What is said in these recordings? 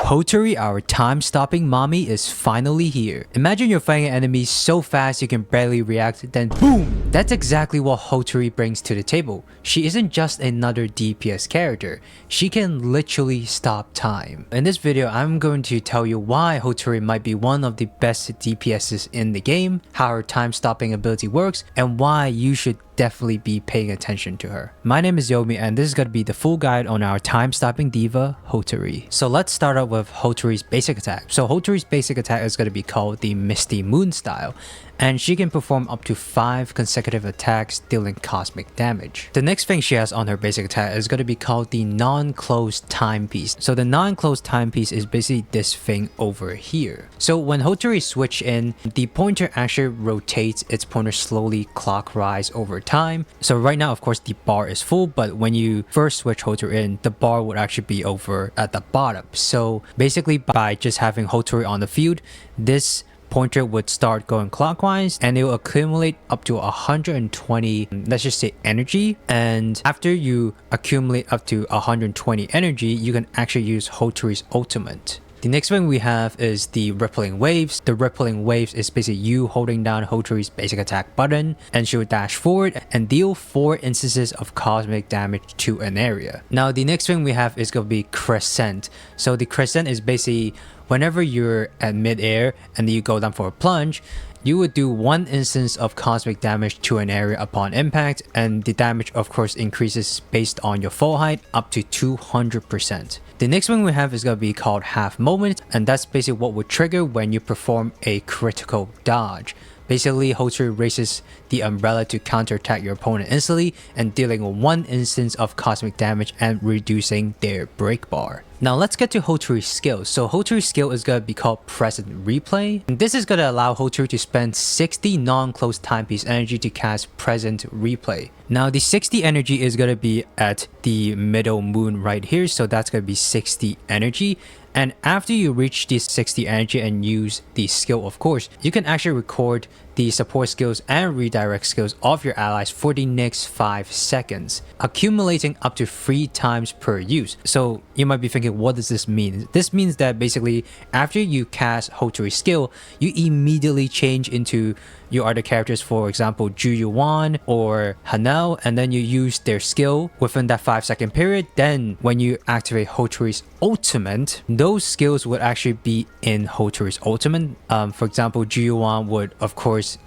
Hotori, our time-stopping mommy, is finally here. Imagine you're fighting enemies so fast you can barely react, then boom! That's exactly what Hotori brings to the table. She isn't just another DPS character, she can literally stop time. In this video, I'm going to tell you why Hotori might be one of the best DPSs in the game, how her time-stopping ability works, and why you should definitely be paying attention to her. My name is Yomi and this is going to be the full guide on our time-stopping diva, Hotori. So let's start out with Hotori's basic attack. So Hotori's basic attack is going to be called the Misty Moon style, and she can perform up to 5 consecutive attacks dealing cosmic damage. The next thing she has on her basic attack is going to be called the non-closed timepiece. So the non-closed timepiece is basically this thing over here. So when Hotori switch in, the pointer actually rotates its pointer slowly clockwise over time. So right now, of course, the bar is full, but when you first switch Hotori in, the bar would actually be over at the bottom. So basically, by just having Hotori on the field, this pointer would start going clockwise and it will accumulate up to 120, let's just say, energy. And after you accumulate up to 120 energy, you can actually use Hotori's ultimate. The next thing we have is the rippling waves. The rippling waves is basically you holding down Hotori's basic attack button, and she will dash forward and deal 4 instances of cosmic damage to an area. Now the next thing we have is going to be crescent. So the crescent is basically whenever you're at mid-air and then you go down for a plunge, you would do 1 instance of cosmic damage to an area upon impact, and the damage of course increases based on your fall height up to 200%. The next one we have is going to be called half moment, and that's basically what would trigger when you perform a critical dodge. Basically, Hotori raises the umbrella to counterattack your opponent instantly and dealing 1 instance of cosmic damage and reducing their break bar. Now let's get to Hotori's skill. So Hotori's skill is going to be called Present Replay. And this is going to allow Hotori to spend 60 non-closed timepiece energy to cast Present Replay. Now the 60 energy is going to be at the middle moon right here, so that's going to be 60 energy. And after you reach this 60 energy and use the skill, of course, you can actually record the support skills and redirect skills of your allies for the next 5 seconds, accumulating up to 3 times per use. So you might be thinking, what does this mean? This means that basically after you cast Hotori's skill, you immediately change into your other characters, for example Juyuan or Hanel, and then you use their skill within that 5-second period. Then when you activate Hotori's ultimate, those skills would actually be in Hotori's ultimate. For example, Juyuan would of course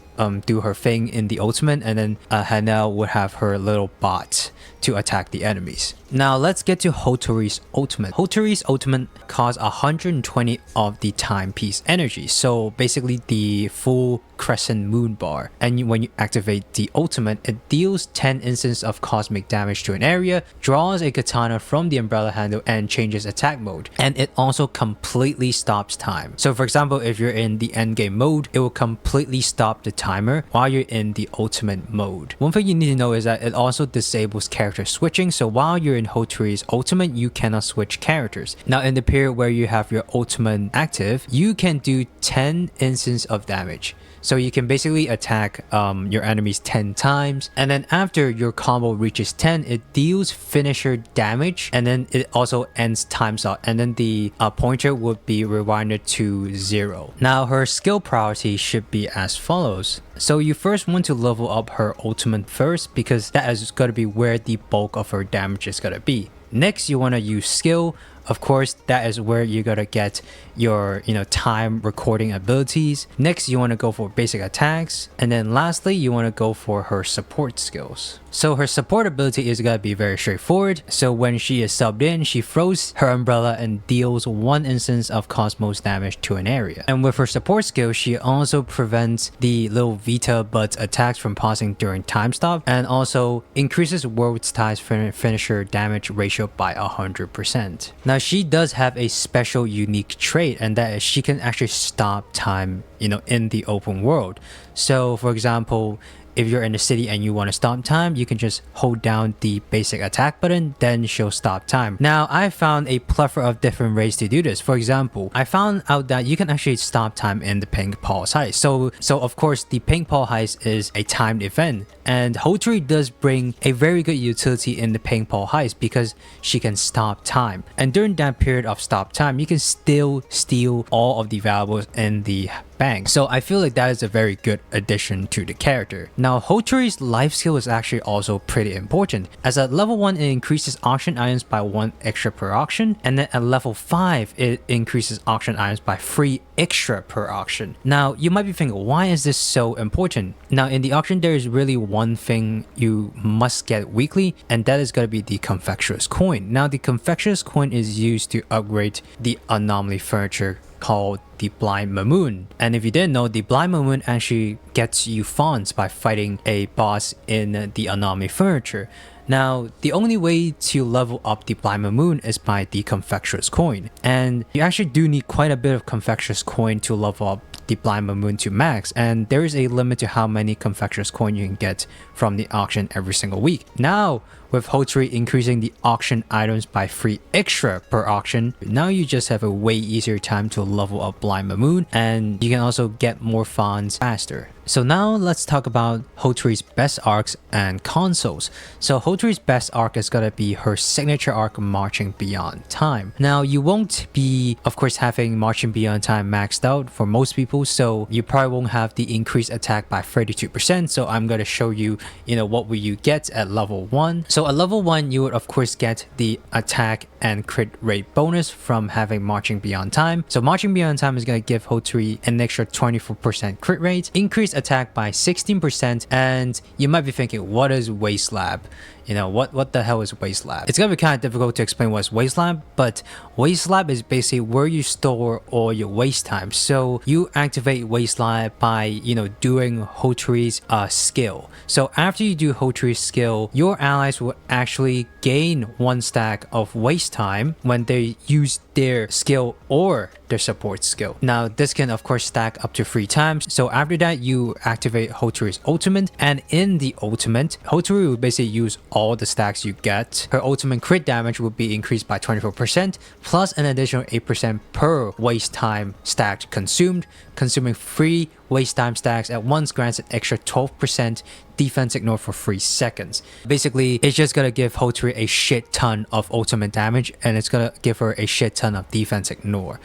do her thing in the ultimate, and then Hanel would have her little bot to attack the enemies. Now let's get to Hotori's ultimate. Hotori's ultimate costs 120 of the timepiece energy, so basically the full crescent moon bar. And when you activate the ultimate, it deals 10 instances of cosmic damage to an area, draws a katana from the umbrella handle, and changes attack mode. And it also completely stops time. So for example, if you're in the endgame mode, it will completely stop the timer while you're in the ultimate mode. One thing you need to know is that it also disables character switching, so while you're in Hotori's ultimate, you cannot switch characters. Now in the period where you have your ultimate active, you can do 10 instances of damage. So you can basically attack your enemies 10 times, and then after your combo reaches 10, it deals finisher damage, and then it also ends time slot, and then the pointer would be rewinded to 0. Now her skill priority should be as follows. So you first want to level up her ultimate first, because that is going to be where the bulk of her damage is going to be. Next, you want to use skill. Of course, that is where you're gonna get your time recording abilities. Next, you want to go for basic attacks, and then lastly, you want to go for her support skills. So her support ability is gonna be very straightforward. So when she is subbed in, she throws her umbrella and deals 1 instance of cosmos damage to an area. And with her support skill, she also prevents the little Vita Buds attacks from pausing during time stop, and also increases World's Ties finisher damage ratio by 100%. Now she does have a special unique trait, and that is she can actually stop time in the open world. So for example, if you're in the city and you want to stop time, you can just hold down the basic attack button, then she'll stop time. Now, I found a plethora of different ways to do this. For example, I found out that you can actually stop time in the pink pulse heist. So of course, the pink pulse heist is a timed event, and Hotori does bring a very good utility in the pink pulse heist because she can stop time. And during that period of stop time, you can still steal all of the valuables in the bank. So I feel like that is a very good addition to the character. Now, Hotori's life skill is actually also pretty important. As at level 1, it increases auction items by 1 extra per auction, and then at level 5, it increases auction items by 3 extra per auction. Now, you might be thinking, why is this so important? Now, in the auction, there is really one thing you must get weekly, and that is going to be the confectioner's coin. Now, the confectioner's coin is used to upgrade the anomaly furniture called the Blind Mamoon. And if you didn't know, the Blind Mamoon actually gets you funds by fighting a boss in the anomaly furniture. Now, the only way to level up the Blind Mamoon is by the confectioner's coin, and you actually do need quite a bit of confectioner's coin to level up the Blind Mamoon to max, and there is a limit to how many confectioner's coin you can get from the auction every single week. Now, with Hotori increasing the auction items by 3 extra per auction, now you just have a way easier time to level up Blind Mamoon, and you can also get more funds faster. So now let's talk about Hotori's best arcs and consoles. So Hotori's best arc is gonna be her signature arc, Marching Beyond Time. Now, you won't be, of course, having Marching Beyond Time maxed out for most people, so you probably won't have the increased attack by 32%. So I'm gonna show you, what will you get at level 1. So at level 1, you would of course get the attack and crit rate bonus from having Marching Beyond Time. So Marching Beyond Time is gonna give Hotori an extra 24% crit rate, increased attack by 16%, and you might be thinking, what is Waste Lab? What the hell is Waste Lab? It's gonna be kind of difficult to explain what's Waste Lab, but Waste Lab is basically where you store all your waste time. So you activate Waste Lab by, doing Hotori's skill. So after you do Hotori's skill, your allies will actually gain 1 stack of waste time when they use their skill or their support skill. Now, this can of course stack up to 3 times. So after that, you activate Hotori's ultimate, and in the ultimate, Hotori will basically use all the stacks you get. Her ultimate crit damage will be increased by 24%, plus an additional 8% per waste time stacked consumed. Consuming 3 waste time stacks at once grants an extra 12% defense ignore for 3 seconds. Basically, it's just gonna give Hotori a shit ton of ultimate damage, and it's gonna give her a shit ton of defense ignore.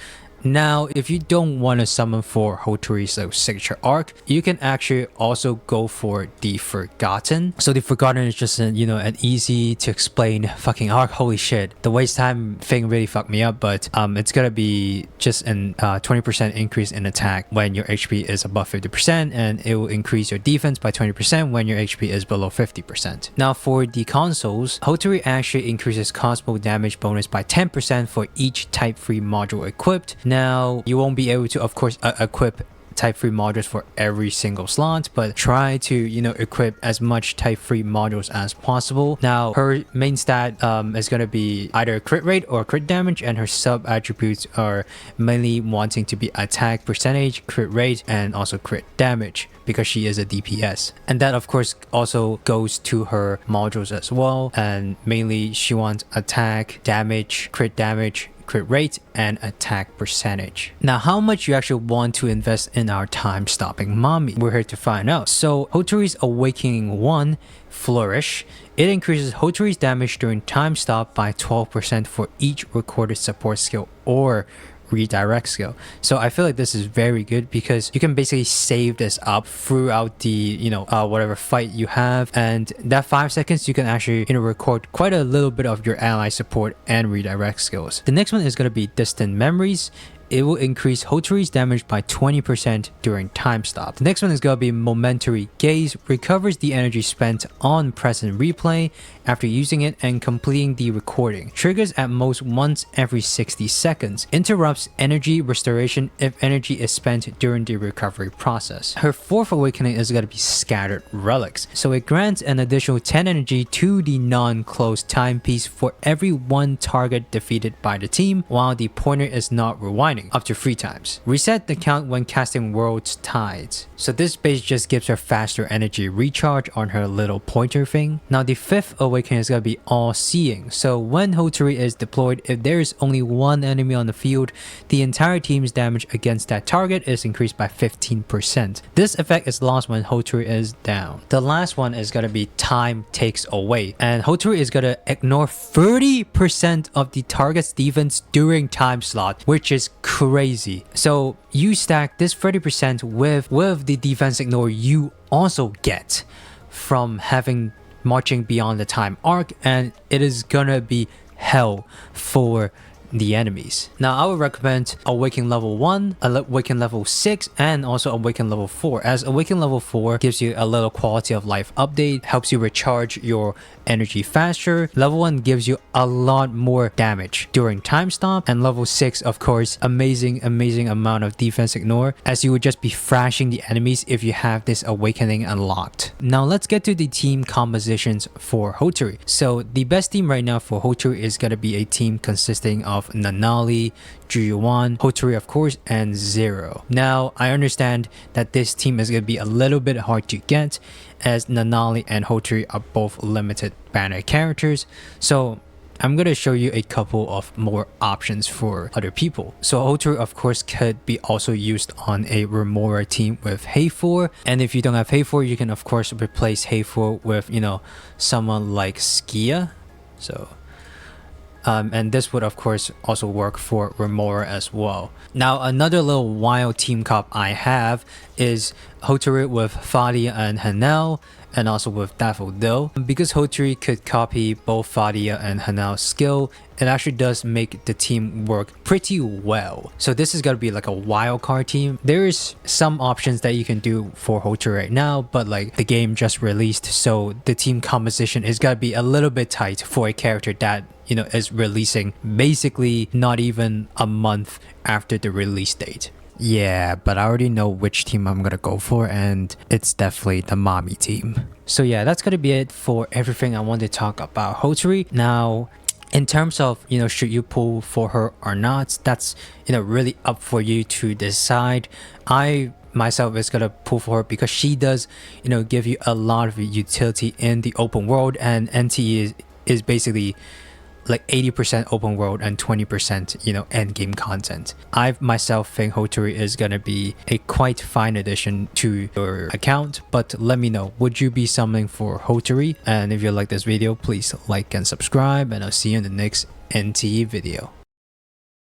Now, if you don't want to summon for Hotori's signature arc, you can actually also go for the Forgotten. So the Forgotten is just an easy to explain fucking arc. Holy shit, the waste time thing really fucked me up, but it's gonna be just an 20% increase in attack when your HP is above 50%, and it will increase your defense by 20% when your HP is below 50%. Now, for the consoles, Hotori actually increases cosmo damage bonus by 10% for each type 3 module equipped. Now, you won't be able to, of course, equip type 3 modules for every single slot, but try to equip as much type 3 modules as possible. Now, her main stat is going to be either crit rate or crit damage, and her sub attributes are mainly wanting to be attack percentage, crit rate, and also crit damage, because she is a DPS. And that of course also goes to her modules as well, and mainly she wants attack, damage, crit rate, and attack percentage. Now, how much you actually want to invest in our time-stopping mommy? We're here to find out. So Hotori's Awakening 1, Flourish. It increases Hotori's damage during time stop by 12% for each recorded support skill or redirect skill. So I feel like this is very good because you can basically save this up throughout the whatever fight you have, and that 5 seconds you can actually record quite a little bit of your ally support and redirect skills. The next one is going to be Distant Memories. It will increase Hotori's damage by 20% during time stop. The next one is going to be Momentary Gaze. Recovers the energy spent on present replay after using it and completing the recording. Triggers at most once every 60 seconds. Interrupts energy restoration if energy is spent during the recovery process. Her 4th awakening is going to be Scattered Relics. So it grants an additional 10 energy to the non-closed timepiece for every 1 target defeated by the team while the pointer is not rewinding. spawning up to 3 times. Reset the count when casting World's Tides. So this base just gives her faster energy recharge on her little pointer thing. Now the 5th awakening is going to be All Seeing. So when Hotori is deployed, if there is only one enemy on the field, the entire team's damage against that target is increased by 15%. This effect is lost when Hotori is down. The last one is going to be Time Takes Away, and Hotori is going to ignore 30% of the target's defense during time slot, which is crazy. So you stack this 30% with the defense ignore you also get from having marching beyond the time arc, and it is gonna be hell for the enemies. Now I would recommend Awaken level 1, Awaken level 6, and also Awaken level 4, as Awaken level 4 gives you a little quality of life update, helps you recharge your energy faster. Level 1 gives you a lot more damage during time stop, and level 6 of course amazing amount of defense ignore, as you would just be thrashing the enemies if you have this awakening unlocked. Now let's get to the team compositions for Hotori. So the best team right now for Hotori is gonna be a team consisting of Nanali, Juyuan, Hotori of course, and Zero. Now I understand that this team is going to be a little bit hard to get, as Nanali and Hotori are both limited banner characters, so I'm going to show you a couple of more options for other people. So Hotori of course could be also used on a Remora team with Heifor, and if you don't have Heifor, you can of course replace Heifor with, you know, someone like Skia. So and this would of course also work for Remora as well. Now another little wild team comp I have is Hotori with Fadia and Hanel, and also with Daffodil. Because Hotori could copy both Fadia and Hanel's skill, it actually does make the team work pretty well. So this is gonna be like a wild card team. There is some options that you can do for Hotori right now, but like the game just released, so the team composition is gonna be a little bit tight for a character that, you know, is releasing basically not even a month after the release date. Yeah, but I already know which team I'm gonna go for, and it's definitely the mommy team. So yeah, that's gonna be it for everything I want to talk about Hotori. Now, in terms of, you know, should you pull for her or not, that's, you know, really up for you to decide. I myself is gonna pull for her because she does, you know, give you a lot of utility in the open world, and NTE is basically like 80% open world and 20%, you know, end game content. I myself think Hotori is gonna be a quite fine addition to your account, but let me know, would you be summoning for Hotori? And if you like this video, please like and subscribe, and I'll see you in the next NTE video.